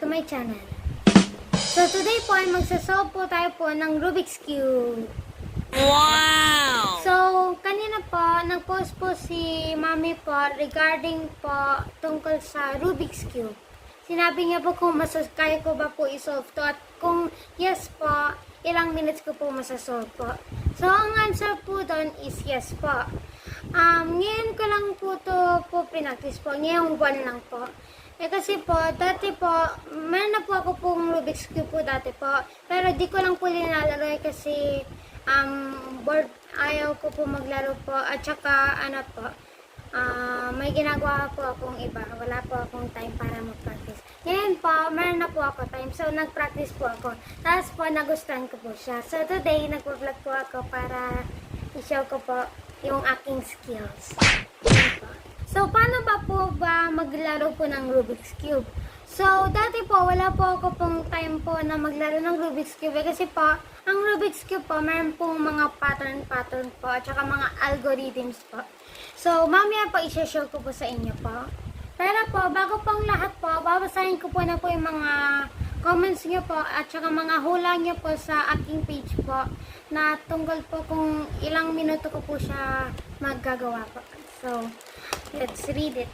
my channel. So today po ay magsasolve po tayo po ng Rubik's Cube. Wow! So kanina po, nag-post po si Mami po regarding po tungkol sa Rubik's Cube. Sinabi niya po kung kaya ko ba po isolve to at kung yes po, ilang minutes ko po masasolve po. So ang answer po doon is yes po. Ngayon ko lang po to po pinaktis po, ngayong buwan lang po. Kasi po, dati po, meron na po ako pong Rubik's Cube po dati po. Pero di ko lang po linalaro kasi bored, ayaw ko po maglaro po. At saka, ano po, may ginagawa po akong iba. Wala po akong time para mag-practice. Ngayon po, meron na po ako time. So, nag-practice po ako. Tapos po, nagustuhan ko po siya. So, today, nag-vlog po ako para i-show ko po yung aking skills. So, paano ba maglaro po ng Rubik's Cube? So, dati po, wala po ako pong time po na maglaro ng Rubik's Cube. Kasi po, ang Rubik's Cube po, meron pong mga pattern po, at saka mga algorithms po. So, mamaya po, isa-show ko po sa inyo po. Pero po, bago pong lahat po, babasahin ko po na po yung mga comments nyo po, at saka mga hula nyo po sa aking page po, na tungkol po kung ilang minuto ko po siya maggagawa po. So, let's read it.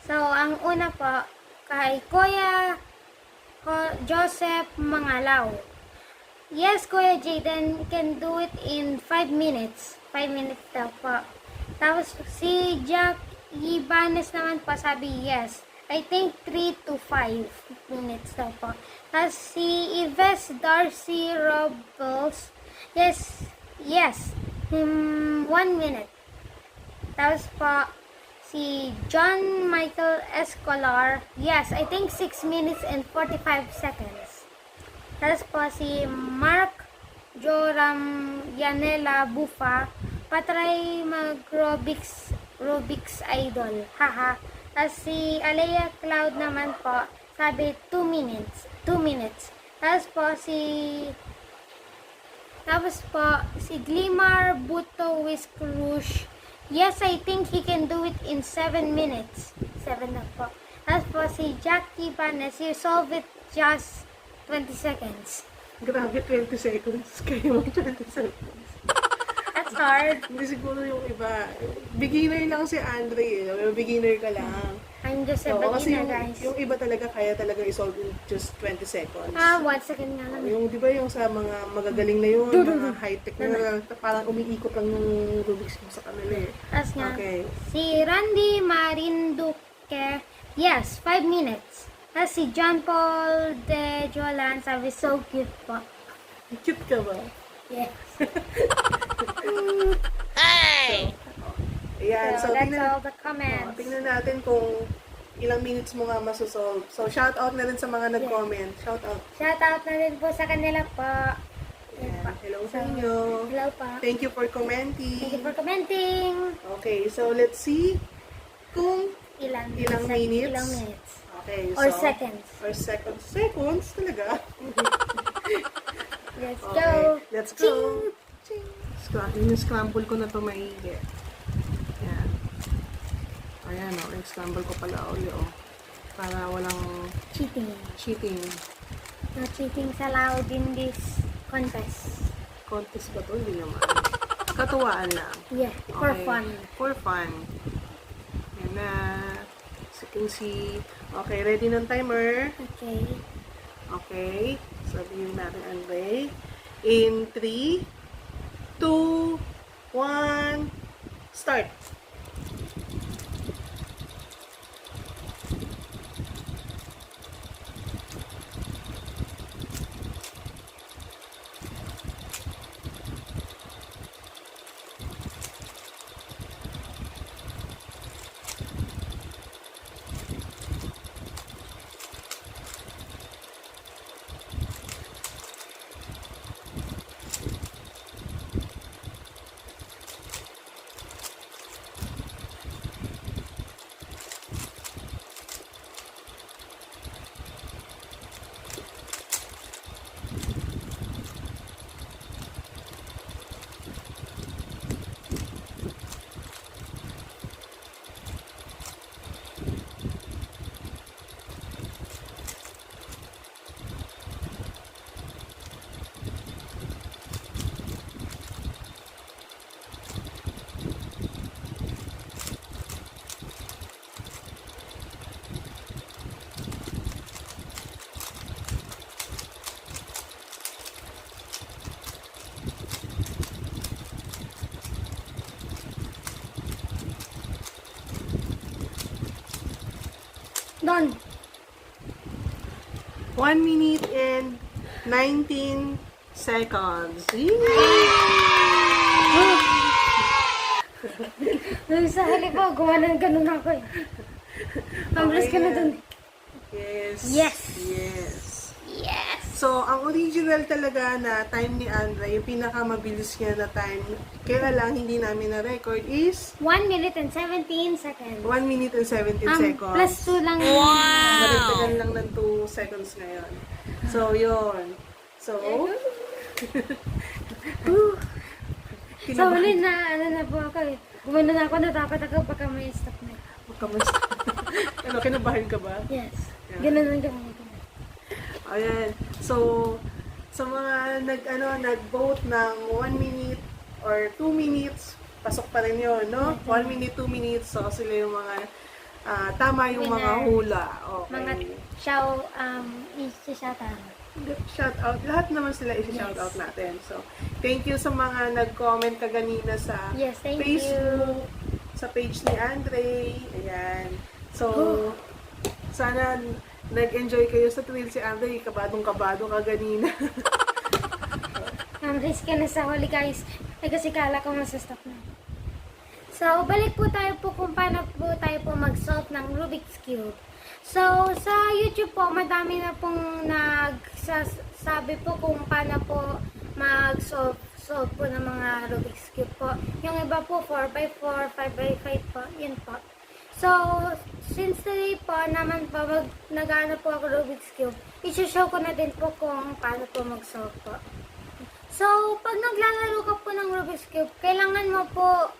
So, ang una po, kay Kuya Joseph Mangalaw. Yes, Kuya Jaden can do it in 5 minutes. 5 minutes daw po. Tapos, si Jack Ibanez naman po sabi yes. I think 3 to 5 minutes daw po. Tapos, si Yves Darcy Robles, yes. 1 minute. Tapos po, si John Michael Escolar, yes, I think 6 minutes and 45 seconds. Tapos po, si Mark Joram Yanela Bufa, patry Rubik's Idol. Haha. Tapos si Alea Cloud naman po, sabi 2 minutes. 2 minutes. Tapos po, si Glimar Buto Wiscrush, yes, I think he can do it in 7 minutes. 7 na po. Tapos po, si Jackie Banes, you solve it just 20 seconds. Grabe, 20 seconds. Kaya mo 20 seconds. That's hard. Hindi siguro yung iba. Beginner lang si Andre. Beginner ka lang. I'm just a Kasi beginner, guys. yung iba talaga kaya talaga isolve in just 20 seconds. 1 second nga lang. Yung, di ba yung sa mga magagaling na yun, mga high-tech na parang umiikot lang yung Rubik's Cube sa kanila eh. Tapos nga, Okay. si Randy Marinduque, yes, 5 minutes. Tapos si John Paul De Jolan, sabi, so cute po. Cute ka ba? Yes. Hey! Ayan, So, that's all the comments. tingnan natin kung ilang minutes mo nga masosolve. So, shout out na rin sa mga nag-comment. Shout out. Shoutout na rin po sa kanila po. Ayan. Hello sa inyo. Hello po. Thank you for commenting. Thank you for commenting. Okay, so let's see kung Ilang minutes? Ilang minutes. Okay, Or so, seconds. Or seconds. Seconds talaga. Let's Okay, go. let's go. Scramble ko na to maigi. Ayan. Ayan o, scramble ko pala ulit o. Para walang Cheating. cheating. No cheating sa loud in this contest. Contest ba to? Hindi naman. Katuwaan lang. Yeah, for Okay. fun. For fun. Ayan na. As you can see. Okay, ready ng timer. Okay. Okay. Sabihin natin ang break. In 3, 2, 1, start. Done. 1 minute and 19 seconds. Sa halip po, gumawa ng ganun ako eh. Pamblas ka na dun. Yes. Yes. Yes. Yes. So, ang original talaga na time ni Andra, yung pinakamabilis niya na time, kaya lang hindi namin na-record is 1 minute and 17 seconds. 1 minute and 17 seconds. Plus 2 lang. Naragdagan lang ng 2 seconds ngayon. So, yun. So, So, huli na, ano na po ako eh. Gumano na ako, natakot ako pagka may stop na. kamusta? Ano, kinabahan ka ba? Yes. Yeah. Ganun lang kami. Ayan. So, sa mga nag-vote ng 1 minute or 2 minutes, pasok pa rin yun, no? 1 minute, 2 minutes, so sila yung mga, tama yung mga Winner. hula. Okay. Mga shout out. Shout out. Lahat naman sila i-shout out natin. So, thank you sa mga nag-comment kaganina sa Yes, thank Facebook, sa page ni Andre. Ayan. So, sana nag-enjoy kayo sa thrill si Andre. Kabadong-kabado kaganina. Risk ka na sa huli guys. Ay kasi kala ko masastop na. So, balik po tayo po kung paano po tayo po mag-solve ng Rubik's Cube. So, sa YouTube po, madami na pong nagsasabi po kung paano po mag-solve po ng mga Rubik's Cube po. Yung iba po, 4x4, 5x5 po, yun po. So, since today po naman po, nag-ano po ako Rubik's Cube, i-show ko na din po kung paano po mag-solve po. So, pag naglalaro ka po ng Rubik's Cube, kailangan mo po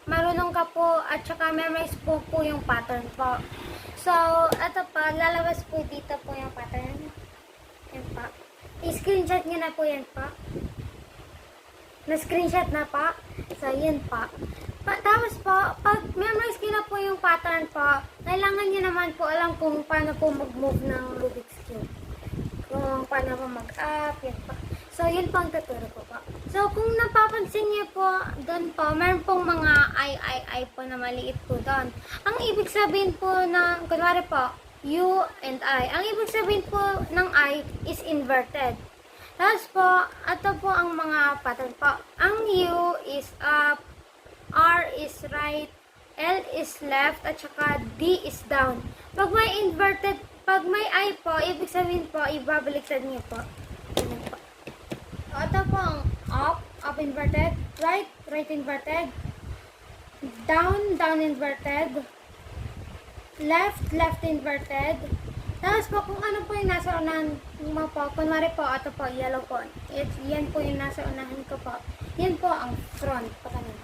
marunong ka po at saka memorize po yung pattern po. So, ito pa, lalabas po dito po yung pattern. Yan pa. I-screenshot nyo na po yan pa. Na-screenshot na pa. So, yun pa. Tapos po, pag memorize nyo na po yung pattern po, kailangan nyo naman po alam kung paano po mag-move ng Rubik's Cube. Kung paano po mag-up, yan pa. So, yun po ang tuturo ko po. So, kung napapansin niyo po, doon po, meron pong mga I po na maliit po doon. Ang ibig sabihin po ng, kunwari po, U and I. Ang ibig sabihin po ng I is inverted. Tapos po, ito po ang mga pattern po. Ang U is up, R is right, L is left, at saka D is down. Pag may inverted, pag may I po, ibig sabihin po, ibabaliktad niyo po. Ganyan po. Ito po ang up inverted, right inverted, down inverted, left inverted. Tapos po kung ano po yung nasa unahan mo po, kunwari po, ito po, yellow po. Yan po yung nasa unahan ko po. Yan po ang front, pa ganun.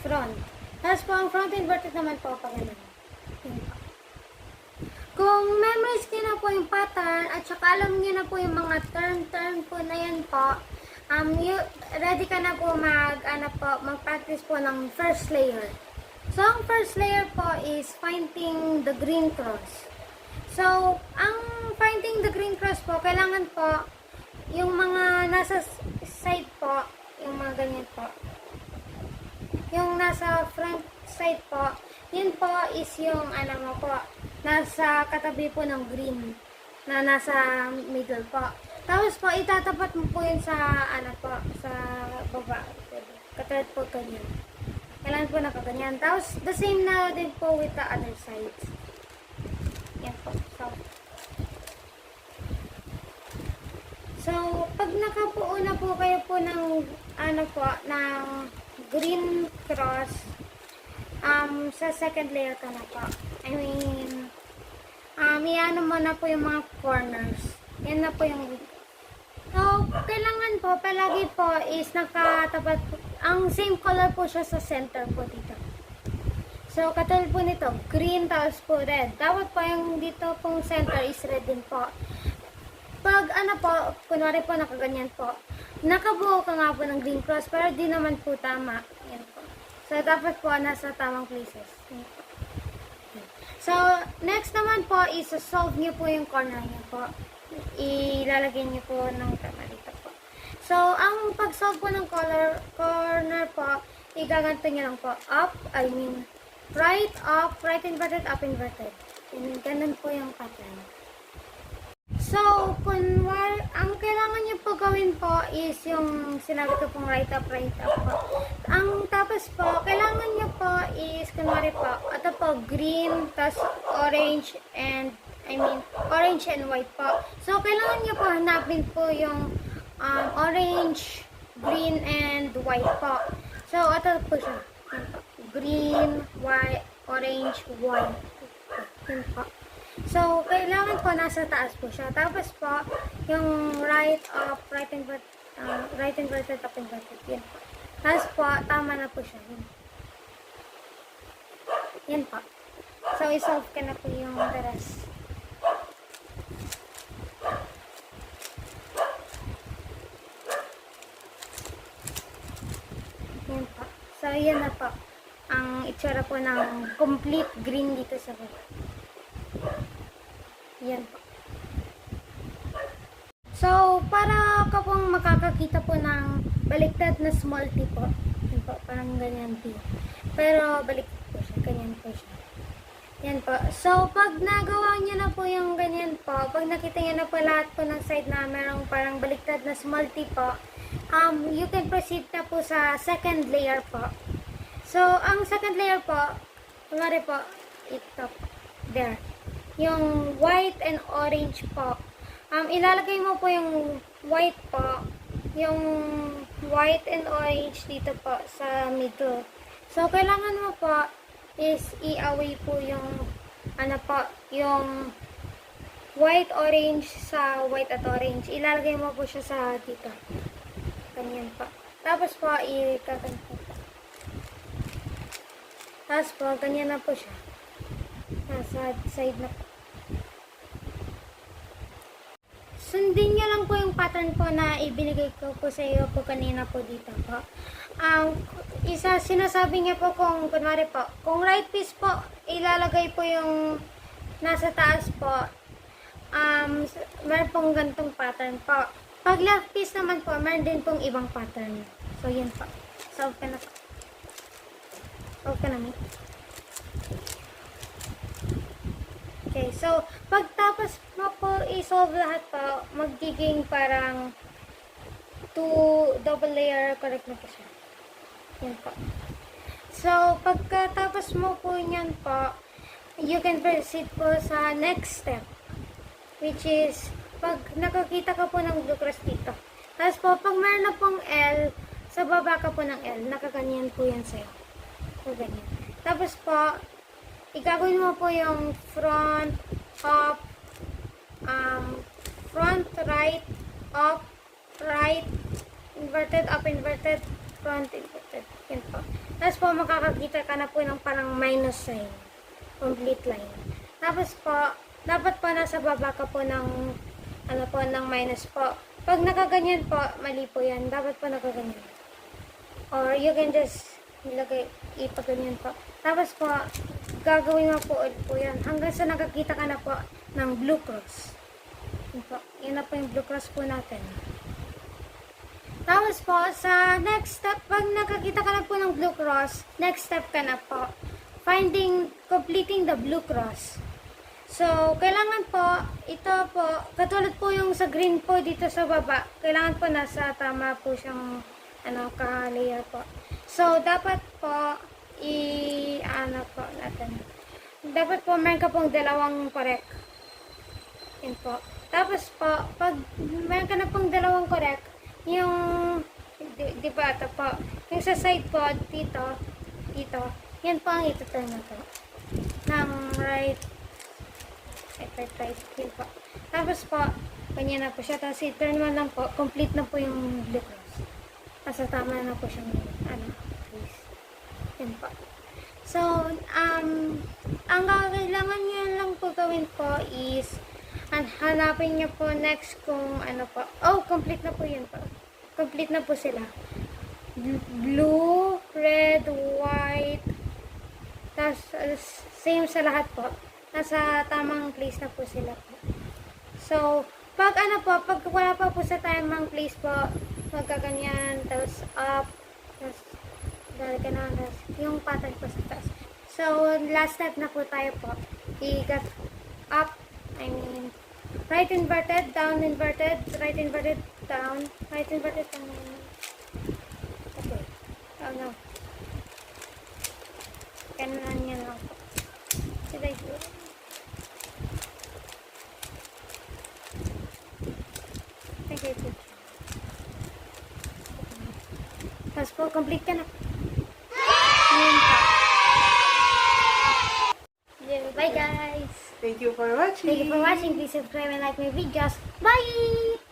Front. Tapos po ang front inverted naman po, pa ganun. Yan po. Kung memorize niyo na po yung pattern at saka alam niyo na po yung mga turn po na yan po, ready ka na po mag-practice po ng first layer. So, ang first layer po is finding the green cross. So, ang finding the green cross po, kailangan po yung mga nasa side po, yung mga ganyan po. Yung nasa front side po, yun po is yung mo po, nasa katabi po ng green na nasa middle po. Tapos po, itatapat mo po yun sa, sa baba. Katulad po ganyan. Kailangan po nakaganyan. Tapos, the same na din po with the other sides. Yan po. So, pag nakapuo na po kayo po ng, ng green cross, sa second layer ka na po. I mean, iano mo na po yung mga corners. Yan na po yung so, kailangan po, palagi po is nakatapat po. Ang same color po siya sa center po dito. So, katulad po nito, green tapos po red. Dapat po yung dito pong center is red din po. Pag po, kunwari po nakaganyan po, nakabuo ka nga po ng green cross, pero di naman po tama. Yan po. So, dapat po nasa tamang places. Yan po. So, next naman po is solve nyo po yung corner nyo po. Ilalagay niyo po ng tama dito po. So, ang pag-solve po ng corner po, igaganto niyo lang po. Up, right inverted, up inverted. And ganun po yung pattern. So, ang kailangan nyo po gawin po is yung sinabi ko pong right up po. Ang tapos po, kailangan nyo po is, kunwari po, ito po, green, tas orange, and, orange and white po. So, kailangan nyo po hanapin po yung orange, green, and white po. So, ito po siya. Green, white, orange, white. Yun po. So, kailangan po nasa taas po siya. Tapos po, yung right up, right inverted, up inverted. Yan po. Tapos po, tama na po siya. Yan po. So, isolve ka na po yung the rest. Yan po. So, yan na po. Ang itsura po ng complete green dito sa baba. Yan po. So, para ka pong makakakita po ng baliktad na small t po. Yan po, parang ganyan t. Pero, baliktad po siya. Ganyan po siya. Yan po. So, pag nagawa niyo na po yung ganyan po, pag nakita niyo na po lahat po ng side na merong parang baliktad na small t po, you can proceed na po sa second layer po. So, ang second layer po, kumari po, ito po, there. Yung white and orange po. Ilalagay mo po yung white po, yung white and orange dito po sa middle. So, kailangan mo po is i-away po yung, yung white, orange sa white at orange. Ilalagay mo po siya sa dito. Ganyan po. Tapos po, i-kakan po. Tapos po, ganyan na po siya. Nasa side na po. Sundin nyo lang po yung pattern po na ibinigay ko po sa iyo po kanina po dito po. Sinasabi niya po kung, kunwari po, kung right piece po, ilalagay po yung nasa taas po, meron pong gantong pattern po. Pag left piece naman po, meron din pong ibang pattern. So, yun po. Solve ka na po. Solve ka na, mate. Okay, so, pagtapos mo po i-solve lahat po, magiging parang double layer, correct na po siya. Yan po. So, pagkatapos mo po yan po, you can proceed po sa next step, which is, pag nakakita ka po ng blue cross dito. Tapos po, pag meron na pong L, sa baba ka po ng L, nakaganyan po yan sa'yo. So, ganyan. Tapos po, igagawin mo po yung front, up, front, right, up, right, inverted, up, inverted, front, inverted. Yan po. Tapos po, makakakita ka na po ng parang minus sign. Complete line. Tapos po, dapat po nasa baba ka po ng, ng minus po. Pag nakaganyan po, mali po yan. Dapat po nakaganyan. Or you can just ipaganyan po. Tapos po, gagawin mo po ulit po yan. Hanggang sa nakakita ka na po ng blue cross. Yan po. Yan na po yung blue cross po natin. Tapos po, sa next step, pag nakakita ka na po ng blue cross, next step ka na po. Completing the blue cross. So, kailangan po, ito po, katulad po yung sa green po dito sa baba, kailangan po nasa tama po siyang, ka-layer po. So, dapat po, po natin. Dapat po, meron ka pong dalawang correct. Yan po. Tapos po, pag meron ka na pong dalawang correct, yung, di ba, ito po, yung sa side po, dito, yan po ang ituturn na to. Ng right, yun po. Tapos po, ganyan na po siya. Tapos i-turn mo lang po, complete na po yung blue cross. Tapos tama na po siyang, place. Yan po. So, ang kailangan nyo lang po gawin po is, hanapin nyo po next kung po. Oh, complete na po yun po. Complete na po sila. Blue, red, white, tapos same sa lahat po. Nasa tamang place na po sila po. So, pag pag wala pa po sa tamang place po, magkaganyan, tapos up, tapos dali ka na, tapos yung pattern po sa taas. So, last step na po tayo po. up, right inverted, down inverted, right inverted, down, right inverted, down. Okay. Oh no. Ganun yan lang po. Should I do it? Okay, good. Tapos po, complete ka na. Ayan po. Yeah, bye guys! Thank you for watching. Thank you for watching. Please subscribe and like my videos. Bye!